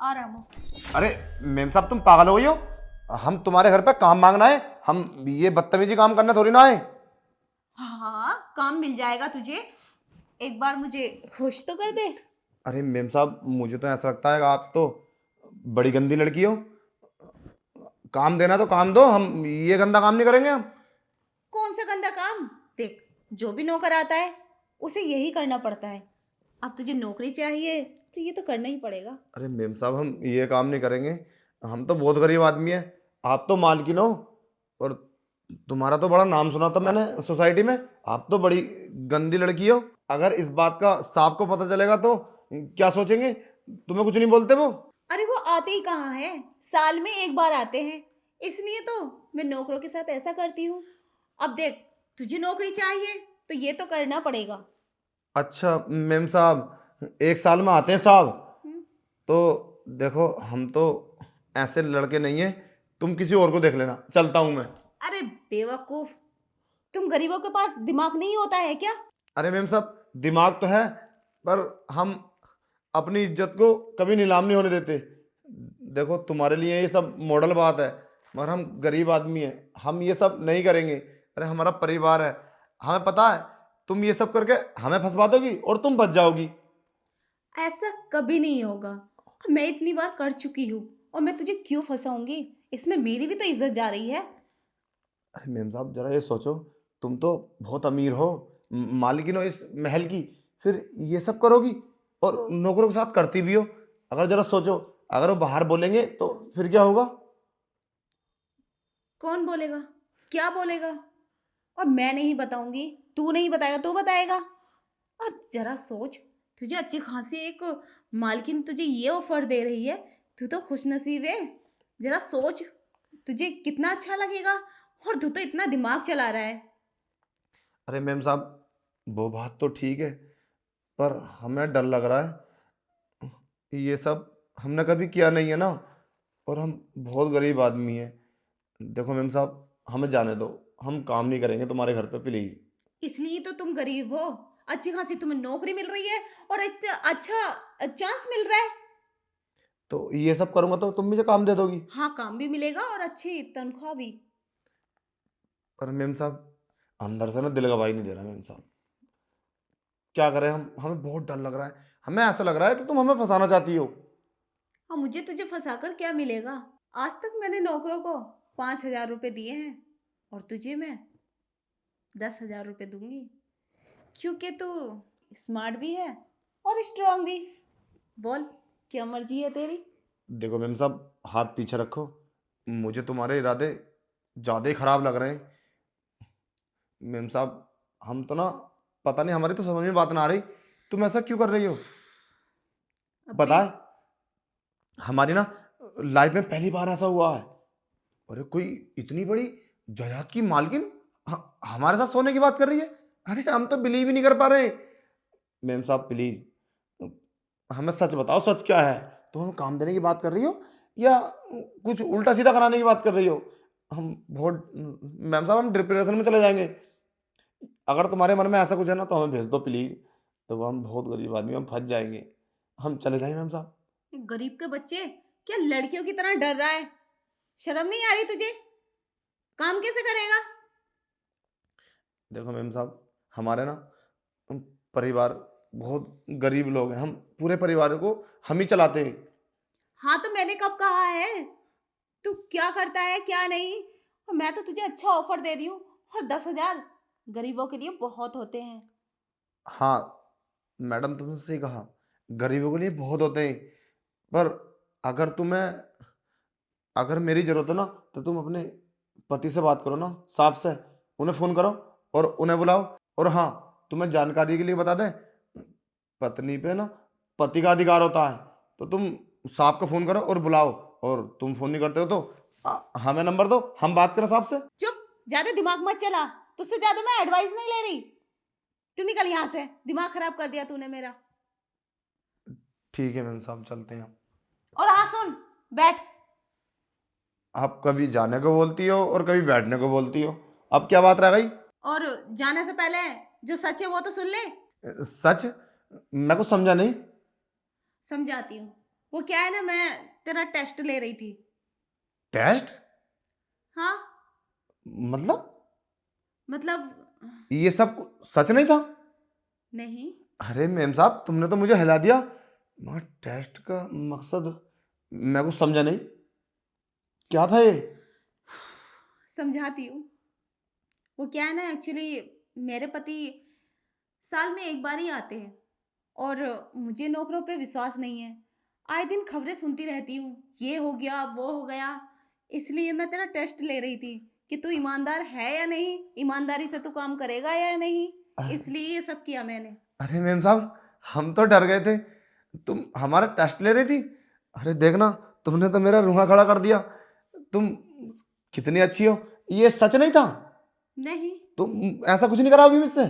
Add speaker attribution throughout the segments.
Speaker 1: आराम हो।
Speaker 2: अरे मेम साहब, तुम पागल हो गई हो? हम तुम्हारे घर पे काम मांगना है, हम ये बदतमीजी काम करना थोड़ी ना है।
Speaker 1: हाँ, काम मिल जाएगा तुझे। एक बार मुझे खुश तो कर दे।
Speaker 2: अरे मेम साहब, मुझे तो ऐसा लगता है कि आप तो बड़ी गंदी लड़की हो। काम देना तो काम दो, हम ये गंदा काम नहीं करेंगे हम।
Speaker 1: कौन सा गंदा काम? देख, जो भी नौकर आता है उसे यही करना पड़ता है। अब तुझे नौकरी चाहिए तो ये तो करना ही पड़ेगा।
Speaker 2: अरे मेम साहब, हम ये काम नहीं करेंगे। हम तो बहुत गरीब आदमी है। आप तो मालकिन हो, और तुम्हारा तो बड़ा नाम सुना था मैंने सोसाइटी में। आप तो बड़ी गंदी लड़की हो। अगर इस बात का साहब को पता चलेगा तो क्या सोचेंगे? तुम्हें कुछ नहीं बोलते वो?
Speaker 1: अरे वो आते ही कहाँ है, साल में एक बार आते हैं। इसलिए तो मैं नौकरों के साथ ऐसा करती हूँ। अब देख, तुझे नौकरी चाहिए तो ये तो करना पड़ेगा।
Speaker 2: अच्छा मेम साहब, एक साल में आते हैं साहब?
Speaker 1: हम्म,
Speaker 2: तो देखो, हम तो ऐसे लड़के नहीं हैं। तुम किसी और को देख लेना, चलता हूं मैं।
Speaker 1: अरे बेवकूफ, तुम गरीबों के पास दिमाग नहीं होता है क्या?
Speaker 2: अरे मैम साहब, दिमाग तो है, पर हम अपनी इज्जत को कभी नीलाम नहीं होने देते। देखो, तुम्हारे लिए ये सब मॉडल बात है, मगर हम गरीब आदमी हैं, हम ये सब नहीं करेंगे। अरे हमारा परिवार है, हमें पता है तुम ये सब करके हमें फंसवा दोगी और तुम बच जाओगी।
Speaker 1: ऐसा कभी नहीं होगा। मैं इतनी बार कर चुकी हूँ और मैं तुझे क्यों फंसाऊंगी? इसमें मेरी भी तो इज्जत जा रही है।
Speaker 2: अरे मेम साहब, जरा ये सोचो, तुम तो बहुत अमीर हो, मालकिन हो इस महल की, फिर ये सब करोगी और नौकरों के साथ करती भी हो। अगर जरा सोचो, अगर वो बाहर बोलेंगे तो फिर क्या होगा?
Speaker 1: कौन बोलेगा? क्या बोलेगा? और मैं नहीं बताऊंगी? तू नहीं बताएगा तो बताएगा। और जरा सोच, तुझे अच्छी खासी एक मालकिन तुझे ये ऑफर दे रही है। तू तो खुशनसीब है। जरा सोच, तुझे कितना अच्छा लगेगा। और तू तो इतना दिमाग चला रहा है।
Speaker 2: अरे मेम साहब, वो बात तो ठीक है, पर हमें डर लग रहा है। ये सब हमने कभी किया नहीं है ना, और हम बहुत गरीब आदमी हैं। देखो मेम साहब, हमें जाने दो, हम काम नहीं करेंगे तुम्हारे घर पे, प्लीज।
Speaker 1: इसलिए तो तुम गरीब हो। अच्छी खासी तुम्हें नौकरी मिल रही है और इतना अच्छा चांस मिल रहा है।
Speaker 2: तो ये सब करूंगा तो तुम मुझे काम दे दोगी?
Speaker 1: हाँ, काम भी मिलेगा और अच्छी तनख्वाह भी।
Speaker 2: पर मेम साहब, अंदर से ना दिल गवाही नहीं दे रहा मेम साहब। क्या करें हम? हमें बहुत डर लग रहा है। हमें ऐसा लग रहा है कि तुम हमें फंसाना चाहती हो।
Speaker 1: और मुझे तुझे फंसाकर क्या मिलेगा? आज तक मैंने नौकरों को 5,000 रुपये दिए हैं और तुझे मैं 10,000 रुपये दूंगी। क्योंकि तू स्मार्ट भी है और स्ट्रांग भी। बोल, क्या मर्जी है तेरी?
Speaker 2: देखो मेम साहब, हाथ पीछे रखो। मुझे तुम्हारे इरादे ज़्यादा ही खराब लग रहे हैं। मेम साहब, हम तो ना, पता नहीं, हमारी तो समझ में बात ना आ रही। तुम ऐसा क्यों कर रही हो?
Speaker 1: अबे,
Speaker 2: बताए, हमारी ना लाइफ में पहली बार ऐसा हुआ है। अरे कोई इतनी बड़ी जायदाद की मालकिन हमारे साथ सोने की बात कर रही है। अरे हम तो बिलीव ही नहीं कर पा रहे। मेम साहब प्लीज, हमें सच बताओ, सच क्या है? तुम हमें काम देने की बात कर रही हो या कुछ उल्टा सीधा कराने की बात कर रही हो? हम बहुत, मैम साहब, हम डिप्रेशन में चले जाएंगे। अगर तुम्हारे मन में ऐसा कुछ है ना तो हमें भेज दो प्लीज। तो हम बहुत गरीब आदमी, हम फंस जाएंगे। हम चले जाएंगे मैम साहब।
Speaker 1: गरीब के बच्चे क्या लड़कियों की तरह डर रहा है? शर्म नहीं आ रही तुझे? काम कैसे करेगा?
Speaker 2: देखो मैम साहब, हमारे ना परिवार बहुत गरीब लोग हैं। हम पूरे परिवार को हम ही चलाते हैं।
Speaker 1: हाँ, तो मैंने कब कहा है तू क्या करता है क्या नहीं? और मैं तो तुझे अच्छा ऑफर दे रही हूँ। और 10,000 गरीबों के लिए बहुत होते हैं।
Speaker 2: हाँ मैडम, तुमने सही कहा, गरीबों के लिए बहुत होते हैं। पर अगर तुम्हें, अगर मेरी जरूरत है ना, तो तुम अपने पति से बात करो ना, साहब से। उन्हें फ़ोन करो और उन्हें बुलाओ। और हाँ, तुम्हें जानकारी के लिए बता दें, पत्नी पे ना पति का अधिकार होता है। तो तुम साहब को फ़ोन करो और बुलाओ। और तुम फ़ोन नहीं करते हो तो हमें नंबर दो, हम बात करें साहब से।
Speaker 1: चुप, ज्यादा दिमाग मत चला। तुझसे ज्यादा मैं एडवाइस नहीं ले रही। तू निकल यहाँ से, दिमाग खराब कर दिया तूने मेरा।
Speaker 2: ठीक है मैम साहब, चलते हैं।
Speaker 1: और हाँ सुन, बैठ।
Speaker 2: आप कभी जाने को बोलती हो और कभी बैठने को बोलती हो। अब क्या बात रह गई?
Speaker 1: और जाने से पहले जो सच है वो तो सुन ले।
Speaker 2: सच? मैं कुछ समझा नहीं।
Speaker 1: समझाती हूँ। वो क्या है ना, मैं तेरा टेस्ट ले रही थी।
Speaker 2: टेस्ट?
Speaker 1: हाँ,
Speaker 2: मतलब
Speaker 1: मतलब
Speaker 2: ये सब सच नहीं था?
Speaker 1: नहीं।
Speaker 2: अरे मैम साहब, तुमने तो मुझे हिला दिया। मगर टेस्ट का मकसद मैं कुछ समझा नहीं, क्या था ये?
Speaker 1: समझाती हूँ। वो क्या है ना, एक्चुअली मेरे पति साल में एक बार ही आते हैं और मुझे नौकरों पे विश्वास नहीं है। आए दिन खबरें सुनती रहती हूँ, ये हो गया वो हो गया। इसलिए मैं तेरा टेस्ट ले रही थी कि तू ईमानदार है या नहीं, ईमानदारी से तू काम करेगा या नहीं। इसलिए ये सब किया मैंने।
Speaker 2: अरे मैम साहब, हम तो डर गए थे। तुम हमारा टेस्ट ले रही थी? अरे देखना, तुमने तो मेरा रूहा खड़ा कर दिया। तुम कितनी अच्छी हो, ये सच नहीं था?
Speaker 1: नहीं,
Speaker 2: तुम ऐसा कुछ नहीं कराओगी मुझसे?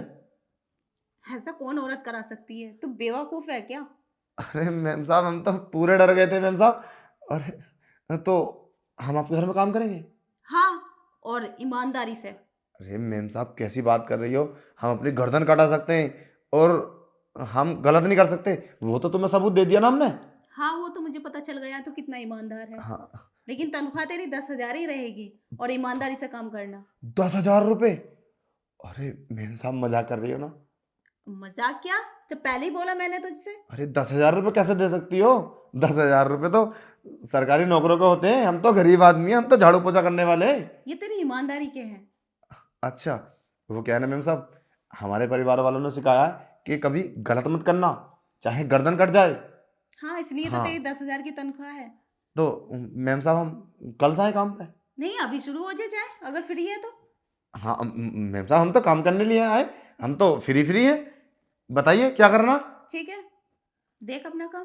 Speaker 1: ऐसा कौन औरत करा सकती है? तू बेवकूफ है क्या?
Speaker 2: अरे मैम साहब, हम तो पूरे डर गए थे मैम साहब। अरे तो हम आपके घर में काम करेंगे?
Speaker 1: हाँ, और ईमानदारी से।
Speaker 2: अरे मैम साहब, कैसी बात कर रही हो? हम अपनी गर्दन कटा सकते हैं और हम गलत नहीं कर सकते। वो तो तुम्हें सबूत दे दिया ना हमने।
Speaker 1: हाँ, वो तो मुझे पता चल गया तू कितना ईमानदार है।
Speaker 2: हाँ।
Speaker 1: लेकिन तनख्वाह तेरी 10,000 ही रहेगी और ईमानदारी से काम करना।
Speaker 2: 10,000 रुपये? अरे मैम साहब, मजाक कर रही हो ना?
Speaker 1: मजाक क्या? जब पहले ही बोला मैंने तुझसे।
Speaker 2: अरे 10,000 रुपये कैसे दे सकती हो? 10,000 रुपये तो सरकारी नौकरों के होते हैं, हम तो गरीब आदमी हैं, हम तो झाड़ू पोछा करने वाले हैं।
Speaker 1: ये तेरी ईमानदारी के हैं।
Speaker 2: अच्छा, वो क्या है ना मैम साहब, हमारे परिवार वालों ने सिखाया है कि कभी गलत मत करना, चाहे गर्दन कट जाए।
Speaker 1: हाँ, इसलिए तो
Speaker 2: हाँ।
Speaker 1: तेरी 10,000 की तनख्वाह है।
Speaker 2: तो मैम साहब, हम कल से आए काम पे?
Speaker 1: नहीं, अभी शुरू हो जाए अगर फ्री है तो।
Speaker 2: हाँ मैम साहब, हम तो काम करने लिए आए, हम तो फ्री फ्री हैं। बताइए क्या करना?
Speaker 1: ठीक है, देख अपना काम।